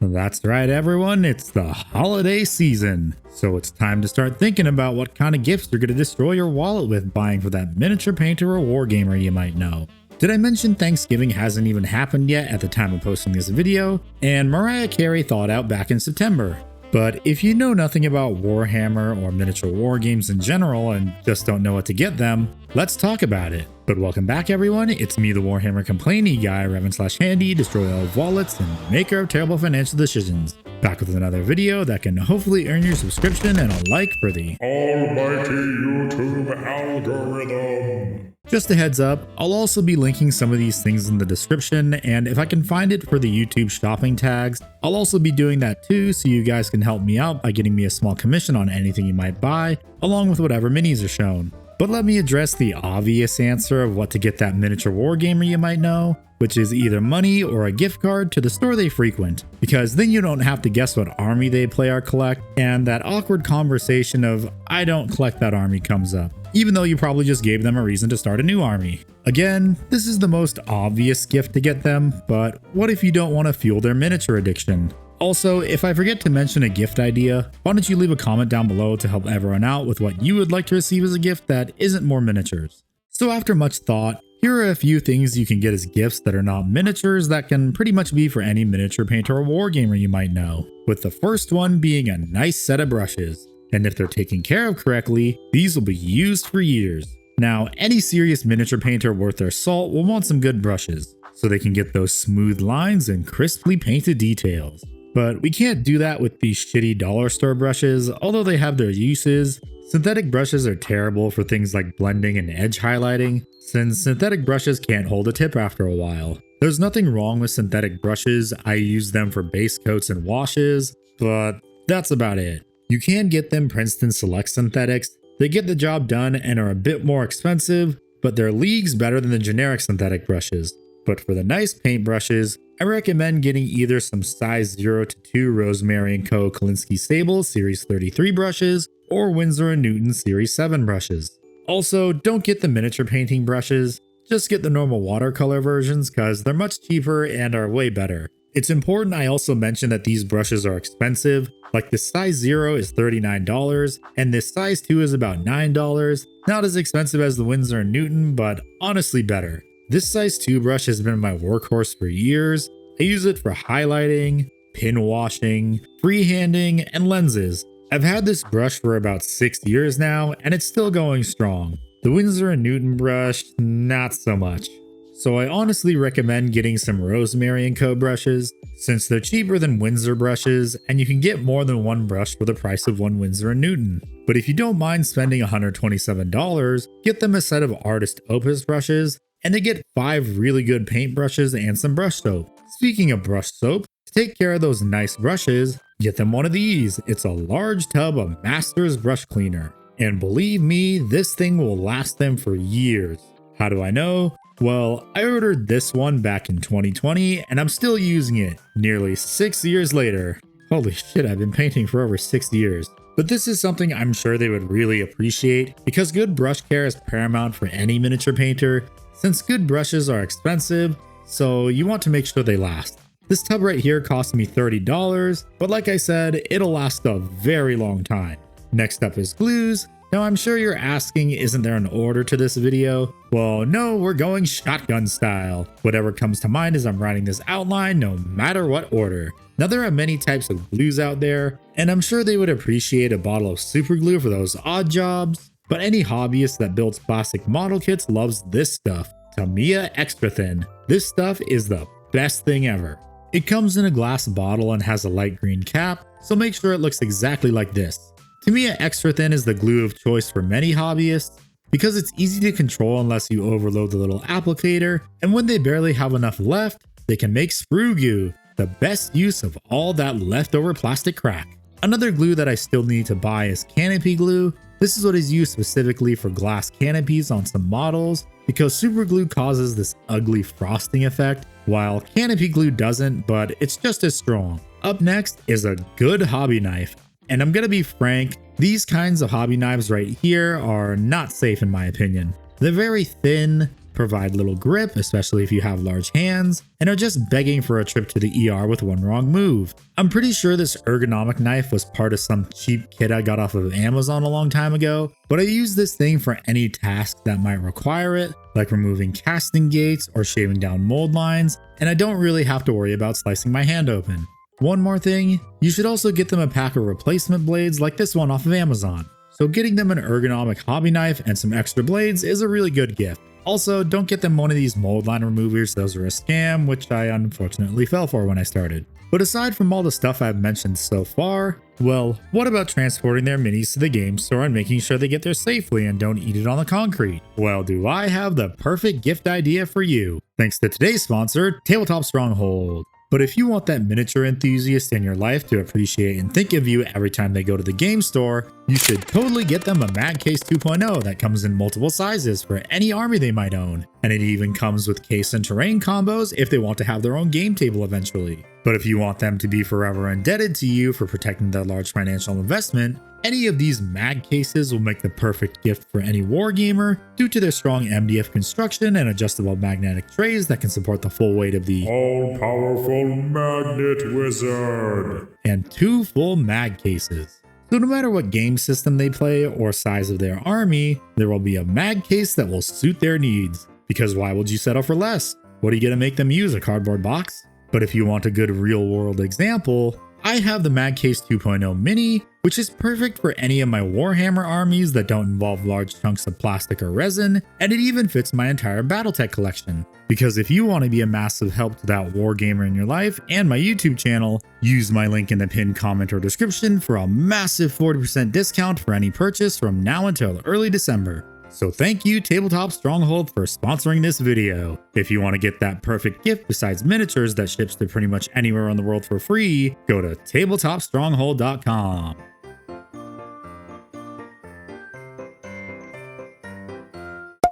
That's right, everyone, it's the holiday season. So it's time to start thinking about what kind of gifts you're going to destroy your wallet with buying for that miniature painter or wargamer you might know. Did I mention Thanksgiving hasn't even happened yet at the time of posting this video, and Mariah Carey thawed out back in September. But if you know nothing about Warhammer or miniature war games in general and just don't know what to get them, let's talk about it. But welcome back, everyone, it's me, the Warhammer complainy guy, Revan/Handy, destroyer of wallets and maker of terrible financial decisions. Back with another video that can hopefully earn your subscription and a like for the almighty YouTube algorithm. Just a heads up, I'll also be linking some of these things in the description, and if I can find it for the YouTube shopping tags, I'll also be doing that too, so you guys can help me out by getting me a small commission on anything you might buy, along with whatever minis are shown. But let me address the obvious answer of what to get that miniature wargamer you might know, which is either money or a gift card to the store they frequent, because then you don't have to guess what army they play or collect, and that awkward conversation of "I don't collect that army" comes up, even though you probably just gave them a reason to start a new army. Again, this is the most obvious gift to get them, but what if you don't want to fuel their miniature addiction? Also, if I forget to mention a gift idea, why don't you leave a comment down below to help everyone out with what you would like to receive as a gift that isn't more miniatures. So after much thought, here are a few things you can get as gifts that are not miniatures that can pretty much be for any miniature painter or wargamer you might know, with the first one being a nice set of brushes. And if they're taken care of correctly, these will be used for years. Now, any serious miniature painter worth their salt will want some good brushes, so they can get those smooth lines and crisply painted details. But we can't do that with these shitty dollar store brushes, although they have their uses. Synthetic brushes are terrible for things like blending and edge highlighting, since synthetic brushes can't hold a tip after a while. There's nothing wrong with synthetic brushes, I use them for base coats and washes, but that's about it. You can get them Princeton Select Synthetics. They get the job done and are a bit more expensive, but they're leagues better than the generic synthetic brushes. But for the nice paint brushes, I recommend getting either some size 0 to 2 Rosemary & Co. Kolinsky Sable Series 33 brushes or Windsor & Newton Series 7 brushes. Also, don't get the miniature painting brushes, just get the normal watercolor versions because they're much cheaper and are way better. It's important I also mention that these brushes are expensive, like the size 0 is $39 and this size 2 is about $9, not as expensive as the Windsor & Newton, but honestly better. This size 2 brush has been my workhorse for years. I use it for highlighting, pin washing, freehanding, and lenses. I've had this brush for about 6 years now, and it's still going strong. The Windsor & Newton brush, not so much. So I honestly recommend getting some Rosemary & Co. brushes, since they're cheaper than Windsor brushes, and you can get more than one brush for the price of one Windsor & Newton. But if you don't mind spending $127, get them a set of Artist Opus brushes, and they get 5 really good paint brushes and some brush soap. Speaking of brush soap, to take care of those nice brushes, get them one of these. It's a large tub of Masters brush cleaner. And believe me, this thing will last them for years. How do I know? Well, I ordered this one back in 2020 and I'm still using it, nearly 6 years later. Holy shit, I've been painting for over 6 years. But this is something I'm sure they would really appreciate, because good brush care is paramount for any miniature painter, since good brushes are expensive, so you want to make sure they last. This tub right here cost me $30, but like I said, it'll last a very long time. Next up is glues. Now I'm sure you're asking, isn't there an order to this video? Well, no, we're going shotgun style. Whatever comes to mind as I'm writing this outline, no matter what order. Now there are many types of glues out there, and I'm sure they would appreciate a bottle of super glue for those odd jobs. But any hobbyist that builds plastic model kits loves this stuff, Tamiya Extra Thin. This stuff is the best thing ever. It comes in a glass bottle and has a light green cap, so make sure it looks exactly like this. Tamiya Extra Thin is the glue of choice for many hobbyists, because it's easy to control unless you overload the little applicator, and when they barely have enough left, they can make sprue glue, the best use of all that leftover plastic crack. Another glue that I still need to buy is canopy glue. This is what is used specifically for glass canopies on some models, because super glue causes this ugly frosting effect, while canopy glue doesn't, but it's just as strong. Up next is a good hobby knife. And I'm gonna be frank, these kinds of hobby knives right here are not safe in my opinion. They're very thin, provide little grip, especially if you have large hands, and are just begging for a trip to the ER with one wrong move. I'm pretty sure this ergonomic knife was part of some cheap kit I got off of Amazon a long time ago, but I use this thing for any task that might require it, like removing casting gates or shaving down mold lines, and I don't really have to worry about slicing my hand open. One more thing, you should also get them a pack of replacement blades like this one off of Amazon. So getting them an ergonomic hobby knife and some extra blades is a really good gift. Also, don't get them one of these mold line removers, those are a scam, which I unfortunately fell for when I started. But aside from all the stuff I've mentioned so far, well, what about transporting their minis to the game store and making sure they get there safely and don't eat it on the concrete? Well, do I have the perfect gift idea for you, thanks to today's sponsor, Tabletop Stronghold. But if you want that miniature enthusiast in your life to appreciate and think of you every time they go to the game store, you should totally get them a Mag Case 2.0 that comes in multiple sizes for any army they might own. And it even comes with case and terrain combos if they want to have their own game table eventually. But if you want them to be forever indebted to you for protecting their large financial investment, any of these mag cases will make the perfect gift for any wargamer due to their strong MDF construction and adjustable magnetic trays that can support the full weight of the all-powerful magnet wizard and 2 full mag cases. So no matter what game system they play or size of their army, there will be a mag case that will suit their needs. Because why would you settle for less? What are you going to make them use, a cardboard box? But if you want a good real-world example, I have the Mag Case 2.0 Mini, which is perfect for any of my Warhammer armies that don't involve large chunks of plastic or resin, and it even fits my entire Battletech collection. Because if you want to be a massive help to that wargamer in your life and my YouTube channel, use my link in the pinned comment or description for a massive 40% discount for any purchase from now until early December. So thank you Tabletop Stronghold for sponsoring this video. If you want to get that perfect gift besides miniatures that ships to pretty much anywhere in the world for free, go to tabletopstronghold.com.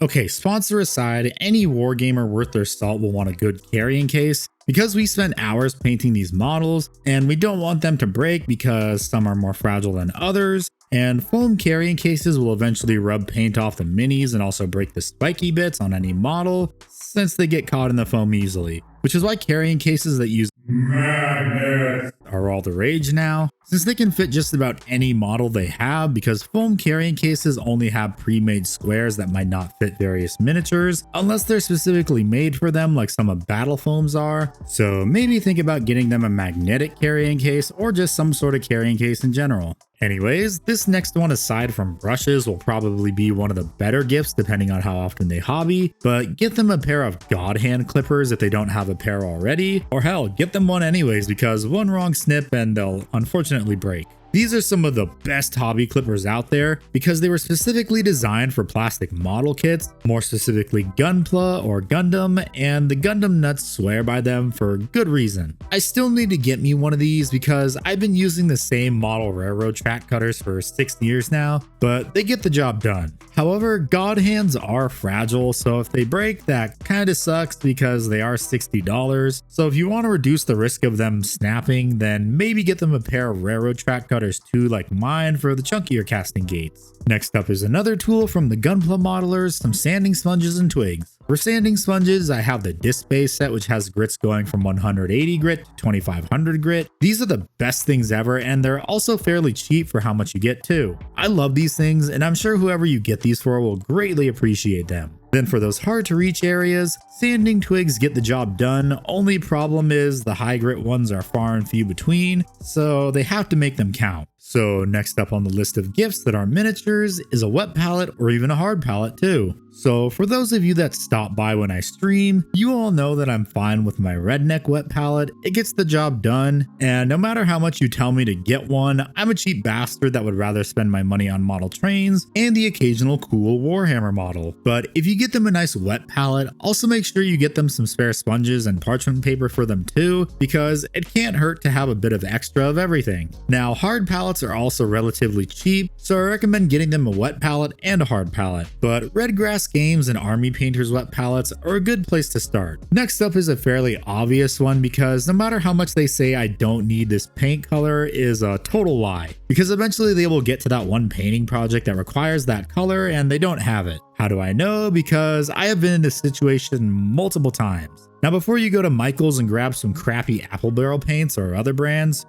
Okay, sponsor aside, any wargamer worth their salt will want a good carrying case. Because we spent hours painting these models, and we don't want them to break because some are more fragile than others, and foam carrying cases will eventually rub paint off the minis and also break the spiky bits on any model, since they get caught in the foam easily. Which is why carrying cases that use magnets are all the rage now, since they can fit just about any model they have, because foam carrying cases only have pre-made squares that might not fit various miniatures, unless they're specifically made for them like some of battle foams are. So maybe think about getting them a magnetic carrying case or just some sort of carrying case in general. Anyways, this next one aside from brushes will probably be one of the better gifts depending on how often they hobby, but get them a pair of God hand clippers if they don't have a pair already, or hell, get them one anyways because one wrong snip and they'll unfortunately break. These are some of the best hobby clippers out there because they were specifically designed for plastic model kits, more specifically Gunpla or Gundam, and the Gundam nuts swear by them for good reason. I still need to get me one of these because I've been using the same model railroad track cutters for 6 years now, but they get the job done. However, God hands are fragile, so if they break, that kinda sucks because they are $60. So if you want to reduce the risk of them snapping, then maybe get them a pair of railroad track cutters too, like mine, for the chunkier casting gates. Next up is another tool from the Gunpla modelers, some sanding sponges and twigs. For sanding sponges, I have the disc base set, which has grits going from 180 grit to 2500 grit. These are the best things ever, and they're also fairly cheap for how much you get too. I love these things, and I'm sure whoever you get these for will greatly appreciate them. Then for those hard to reach areas, sanding twigs get the job done. Only problem is the high grit ones are far and few between, so they have to make them count. So next up on the list of gifts that are miniatures is a wet palette or even a hard palette too. So for those of you that stop by when I stream, you all know that I'm fine with my redneck wet palette. It gets the job done, and no matter how much you tell me to get one, I'm a cheap bastard that would rather spend my money on model trains and the occasional cool Warhammer model. But if you get them a nice wet palette, also make sure you get them some spare sponges and parchment paper for them too, because it can't hurt to have a bit of extra of everything. Now, hard palettes palettes are also relatively cheap, so I recommend getting them a wet palette and a hard palette. But Red Grass Games and Army Painters wet palettes are a good place to start. Next up is a fairly obvious one because no matter how much they say I don't need this paint color is a total lie, because eventually they will get to that one painting project that requires that color and they don't have it. How do I know? Because I have been in this situation multiple times. Now before you go to Michael's and grab some crappy apple barrel paints or other brands,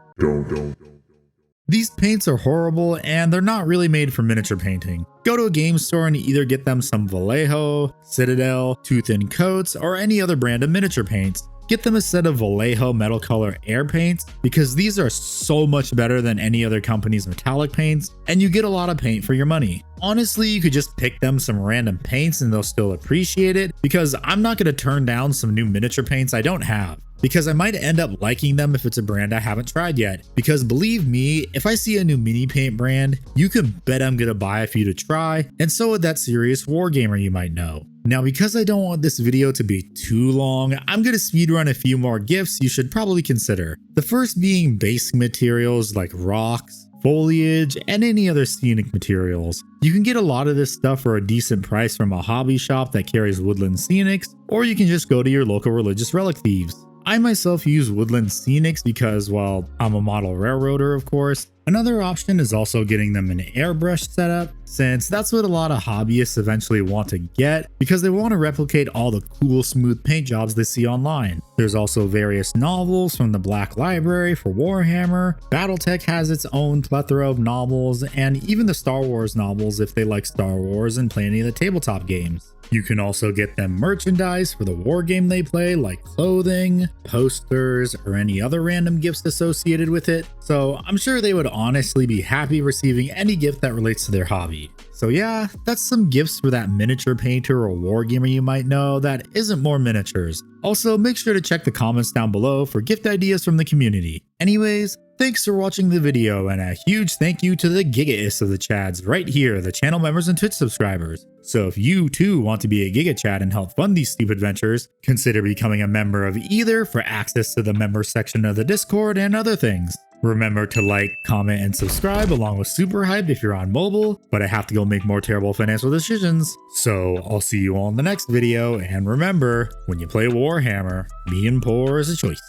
these paints are horrible and they're not really made for miniature painting. Go to a game store and either get them some Vallejo, Citadel, Tooth and Coats, or any other brand of miniature paints. Get them a set of Vallejo Metal Color Air paints because these are so much better than any other company's metallic paints, and you get a lot of paint for your money. Honestly, you could just pick them some random paints and they'll still appreciate it, because I'm not going to turn down some new miniature paints I don't have, because I might end up liking them if it's a brand I haven't tried yet. Because believe me, if I see a new mini paint brand, you can bet I'm going to buy a few to try, and so would that serious wargamer you might know. Now, because I don't want this video to be too long, I'm going to speedrun a few more gifts you should probably consider. The first being basic materials like rocks, foliage, and any other scenic materials. You can get a lot of this stuff for a decent price from a hobby shop that carries woodland scenics, or you can just go to your local religious relic thieves. I myself use woodland scenics because, well, I'm a model railroader, of course. Another option is also getting them an airbrush setup, since that's what a lot of hobbyists eventually want to get because they want to replicate all the cool smooth paint jobs they see online. There's also various novels from the Black Library for Warhammer, Battletech has its own plethora of novels, and even the Star Wars novels if they like Star Wars and play any of the tabletop games. You can also get them merchandise for the war game they play, like clothing, posters, or any other random gifts associated with it. So I'm sure they would honestly be happy receiving any gift that relates to their hobby. So yeah, that's some gifts for that miniature painter or wargamer you might know that isn't more miniatures. Also, make sure to check the comments down below for gift ideas from the community. Anyways, thanks for watching the video, and a huge thank you to the Gigaists of the Chads right here, the channel members and Twitch subscribers. So if you too want to be a Giga Chad and help fund these stupid ventures, consider becoming a member of either for access to the members section of the Discord and other things. Remember to like, comment, and subscribe along with Super Hype if you're on mobile, but I have to go make more terrible financial decisions. So I'll see you all in the next video, and remember, when you play Warhammer, being poor is a choice.